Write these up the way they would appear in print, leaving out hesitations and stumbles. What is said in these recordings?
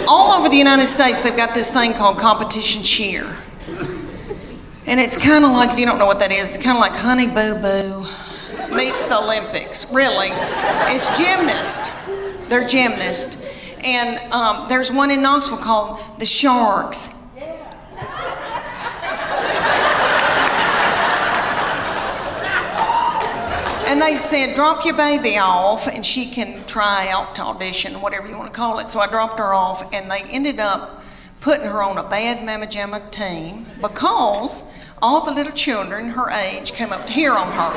all over the United States, they've got this thing called competition cheer. And it's kind of like, if you don't know what that is, it's kind of like Honey Boo Boo meets the Olympics, really. It's gymnast. They're gymnasts. And there's one in Knoxville called the Sharks. And they said, drop your baby off and she can try out to audition, whatever you want to call it. So I dropped her off and they ended up putting her on a bad Mama Jamma team because all the little children her age came up to hear on her.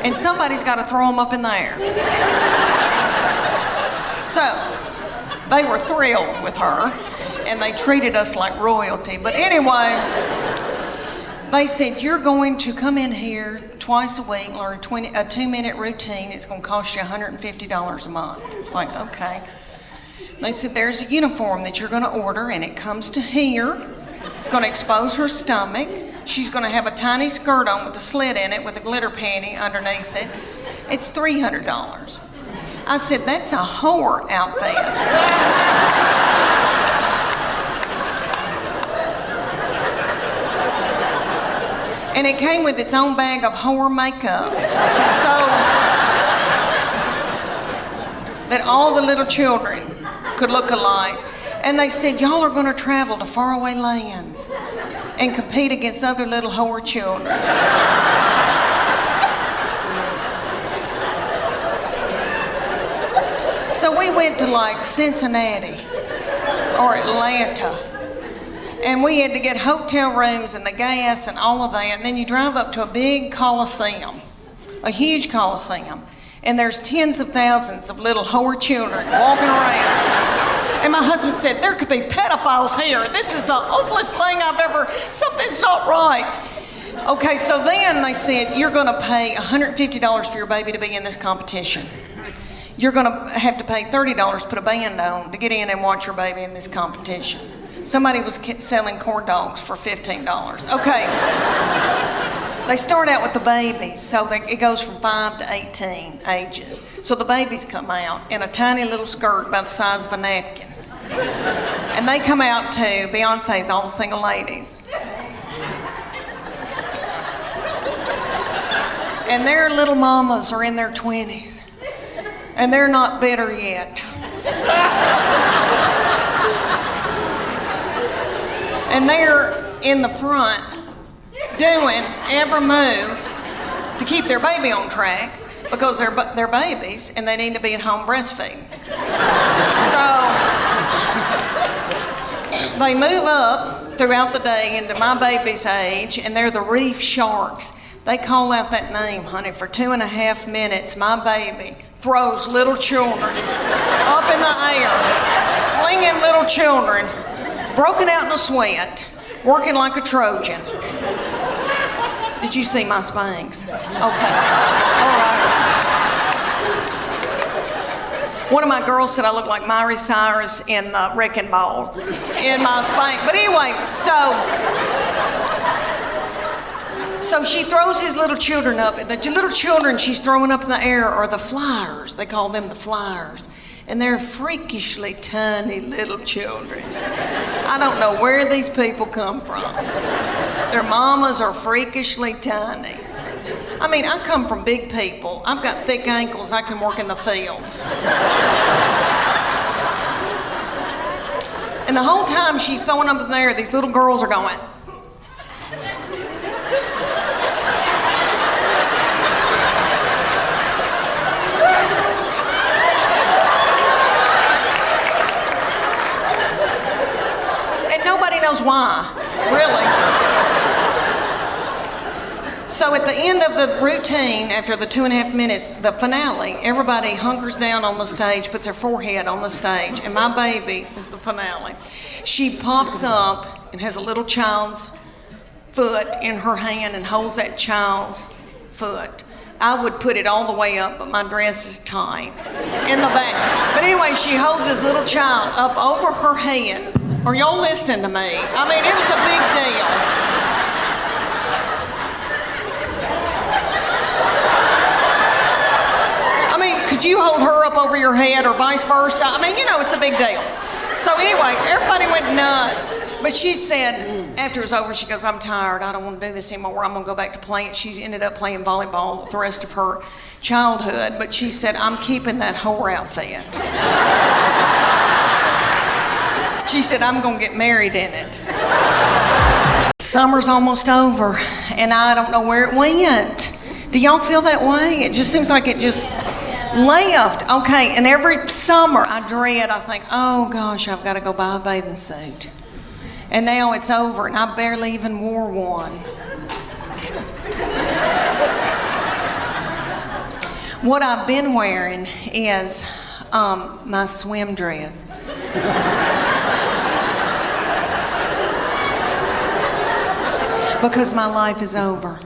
And somebody's got to throw them up in the air. So they were thrilled with her and they treated us like royalty. But anyway, they said, you're going to come in here twice a week, learn a 2-minute routine. It's going to cost you $150 a month. It's like, okay. They said, there's a uniform that you're going to order, and it comes to here. It's going to expose her stomach. She's going to have a tiny skirt on with a slit in it with a glitter panty underneath it. It's $300. I said, that's a whore outfit. And it came with its own bag of whore makeup. So that all the little children could look alike. And they said, y'all are gonna travel to faraway lands and compete against other little whore children. So we went to like Cincinnati or Atlanta. And we had to get hotel rooms and the gas and all of that. And then you drive up to a big coliseum, a huge coliseum. And there's tens of thousands of little whore children walking around. And my husband said, there could be pedophiles here. This is the ugliest thing I've ever, something's not right. Okay, so then they said, you're gonna pay $150 for your baby to be in this competition. You're gonna have to pay $30 to put a band on to get in and watch your baby in this competition. Somebody was selling corn dogs for $15. Okay. They start out with the babies, so it goes from 5 to 18 ages. So the babies come out in a tiny little skirt about the size of a napkin. And they come out to Beyonce's All the Single Ladies. And their little mamas are in their 20s. And they're not bitter yet. And they're in the front doing every move to keep their baby on track because they're babies and they need to be at home breastfeeding. So they move up throughout the day into my baby's age and they're the reef sharks. They call out that name, honey, for 2.5 minutes. My baby throws little children up in the air, flinging little children, broken out in a sweat, working like a Trojan. Did you see my Spanx? Okay, all right. One of my girls said I look like Miley Cyrus in the Wrecking Ball in my Spanx. But anyway, so she throws these little children up. The little children she's throwing up in the air are the flyers. They call them the flyers. And they're freakishly tiny little children. I don't know where these people come from. Their mamas are freakishly tiny. I mean, I come from big people. I've got thick ankles. I can work in the fields. And the whole time she's throwing them in there, these little girls are going. Nobody knows why, really. So at the end of the routine, after the 2.5 minutes, the finale, everybody hunkers down on the stage, puts their forehead on the stage, and my baby is the finale. She pops up and has a little child's foot in her hand and holds that child's foot. I would put it all the way up, but my dress is tight in the back. But anyway, she holds this little child up over her head. Are y'all listening to me? I mean, it was a big deal. I mean, could Could you hold her up over your head or vice versa? I mean, you know, it's a big deal. So anyway, everybody went nuts. But she said, after it was over, she goes, I'm tired. I don't want to do this anymore. I'm going to go back to playing. She ended up playing volleyball the rest of her childhood. But she said, I'm keeping that whore outfit. She said, I'm going to get married in it. Summer's almost over, and I don't know where it went. Do y'all feel that way? It just seems like it just left. Okay, and every summer I think, oh gosh, I've got to go buy a bathing suit. And now it's over, and I barely even wore one. What I've been wearing is my swim dress. Because my life is over.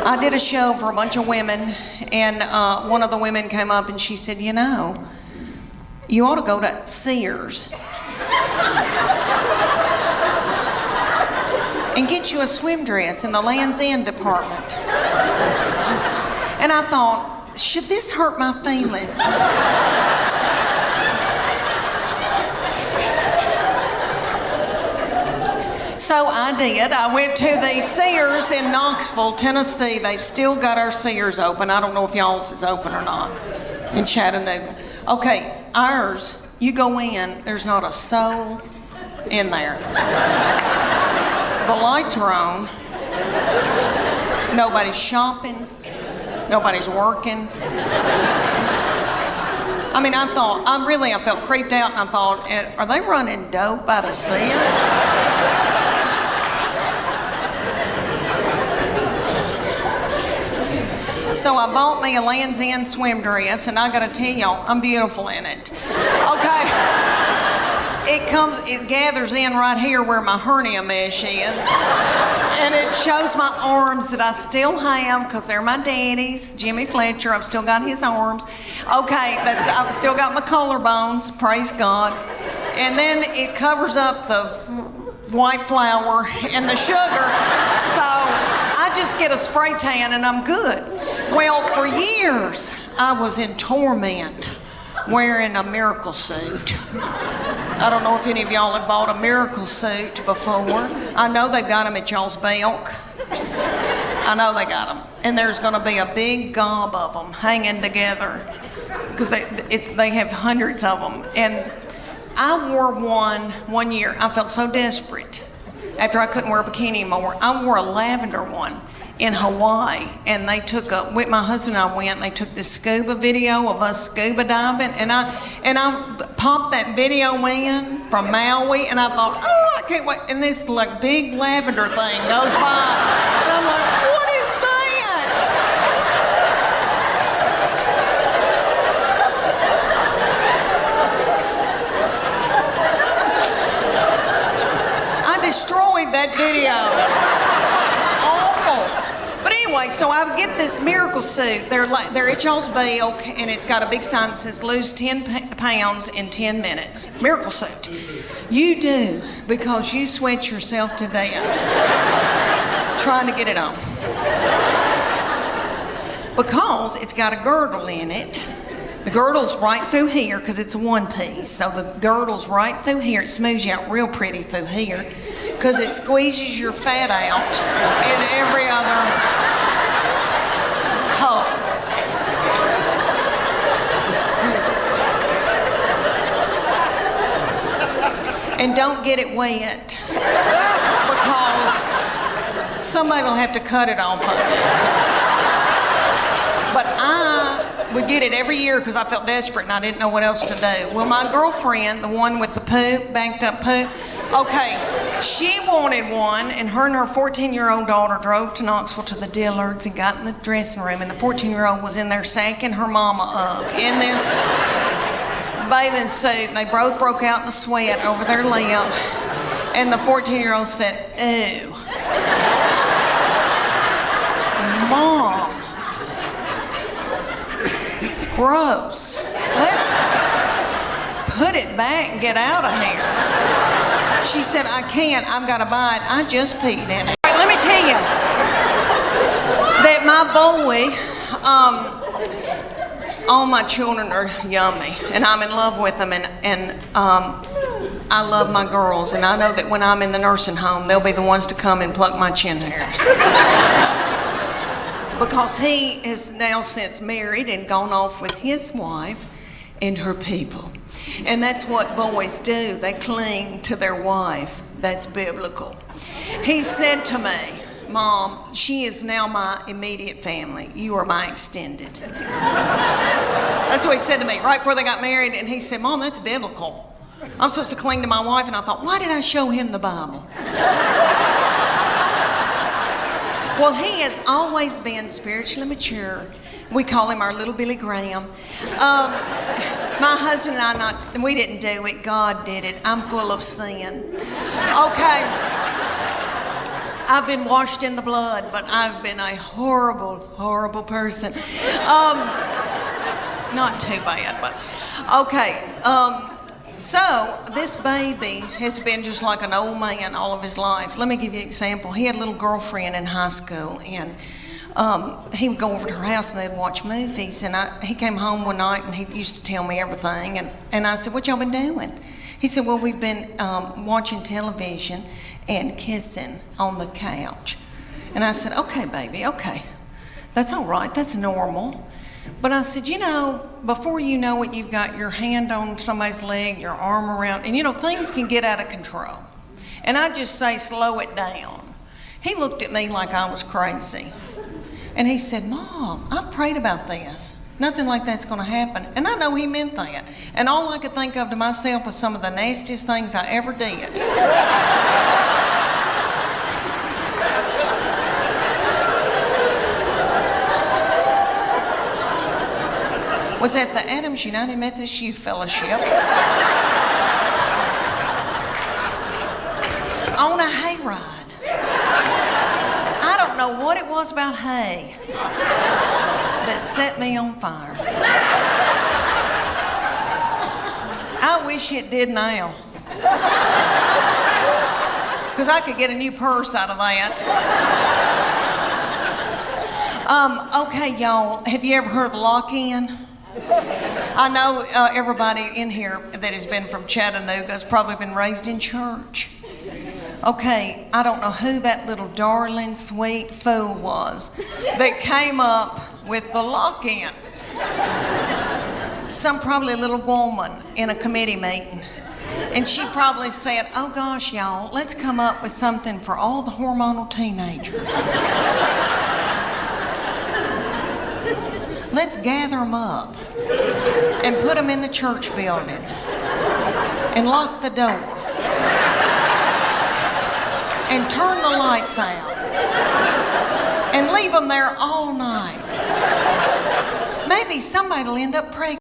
I did a show for a bunch of women, and one of the women came up and she said, you know, you ought to go to Sears and get you a swim dress in the Land's End department. And I thought, should this hurt my feelings? So I did. I went to the Sears in Knoxville, Tennessee. They've still got our Sears open. I don't know if y'all's is open or not in Chattanooga. Okay, ours, you go in, there's not a soul in there. The lights are on. Nobody's shopping. Nobody's working. I mean, I felt creeped out, and I thought, are they running dope out of Sears? So I bought me a Land's End swim dress, and I gotta tell y'all, I'm beautiful in it. Okay. It gathers in right here where my hernia mesh is. And it shows my arms that I still have, because they're my daddy's. Jimmy Fletcher, I've still got his arms. Okay, I've still got my collarbones, praise God. And then it covers up the white flour and the sugar. So I just get a spray tan and I'm good. Well, for years, I was in torment wearing a miracle suit. I don't know if any of y'all have bought a miracle suit before. I know they've got them at y'all's Belk. I know they got them. And there's gonna be a big gob of them hanging together, because they have hundreds of them. And I wore one year. I felt so desperate after I couldn't wear a bikini anymore. I wore a lavender one in Hawaii, and my husband and I went, and they took this scuba video of us scuba diving, and I popped that video in from Maui, and I thought, oh, I can't wait, and this like big lavender thing goes by, and I'm like, what is that? I destroyed that video. It's awful. But anyway, so I get this miracle suit. They're at y'all's Belk, and it's got a big sign that says lose 10 pounds in 10 minutes. Miracle suit. You do, because you sweat yourself to death trying to get it on. Because it's got a girdle in it. The girdle's right through here, because it's a one piece. So the girdle's right through here. It smooths you out real pretty through here, because it squeezes your fat out in every other hole. And don't get it wet, because somebody will have to cut it off of you. But I would get it every year because I felt desperate and I didn't know what else to do. Well, my girlfriend, the one with the poop, banked up poop, okay, she wanted one, and her 14-year-old daughter drove to Knoxville to the Dillards and got in the dressing room, and the 14-year-old was in there sacking her mama up in this bathing suit, and they both broke out in the sweat over their lip, and the 14-year-old said, "Ew. Mom. Gross. Let's put it back and get out of here." She said, "I can't. I've got to buy it. I just peed in it." All right, let me tell you. that my boy, all my children are yummy, and I'm in love with them, and I love my girls, and I know that when I'm in the nursing home, they'll be the ones to come and pluck my chin hairs. Because he is now since married and gone off with his wife and her people. And that's what boys do. They cling to their wife. That's biblical. He said to me, Mom, she is now my immediate family. You are my extended. That's what he said to me right before they got married. And he said, Mom, that's biblical. I'm supposed to cling to my wife. And I thought, why did I show him the Bible? Well, he has always been spiritually mature. We call him our little Billy Graham. My husband and I, we didn't do it. God did it. I'm full of sin. Okay. I've been washed in the blood, but I've been a horrible, horrible person. Not too bad, but okay. So this baby has been just like an old man all of his life. Let me give you an example. He had a little girlfriend in high school, and he would go over to her house and they'd watch movies. And he came home one night and he used to tell me everything. And I said, what y'all been doing? He said, well, we've been watching television and kissing on the couch. And I said, okay, baby, okay. That's all right. That's normal. But I said, you know, before you know it, you've got your hand on somebody's leg, your arm around, and you know, things can get out of control. And I just say, slow it down. He looked at me like I was crazy. And he said, Mom, I've prayed about this. Nothing like that's going to happen. And I know he meant that. And all I could think of to myself was some of the nastiest things I ever did. Was at the Adams United Methodist Youth Fellowship on a hayride. I don't know what it was about hay that set me on fire. I wish it did now, because I could get a new purse out of that. Okay, y'all, have you ever heard of lock-in? I know everybody in here that has been from Chattanooga has probably been raised in church. Okay, I don't know who that little darling, sweet fool was that came up with the lock-in. Some probably a little woman in a committee meeting. And she probably said, oh gosh, y'all, let's come up with something for all the hormonal teenagers. Let's gather them up and put them in the church building and lock the door and turn the lights out and leave them there all night. Maybe somebody will end up pregnant.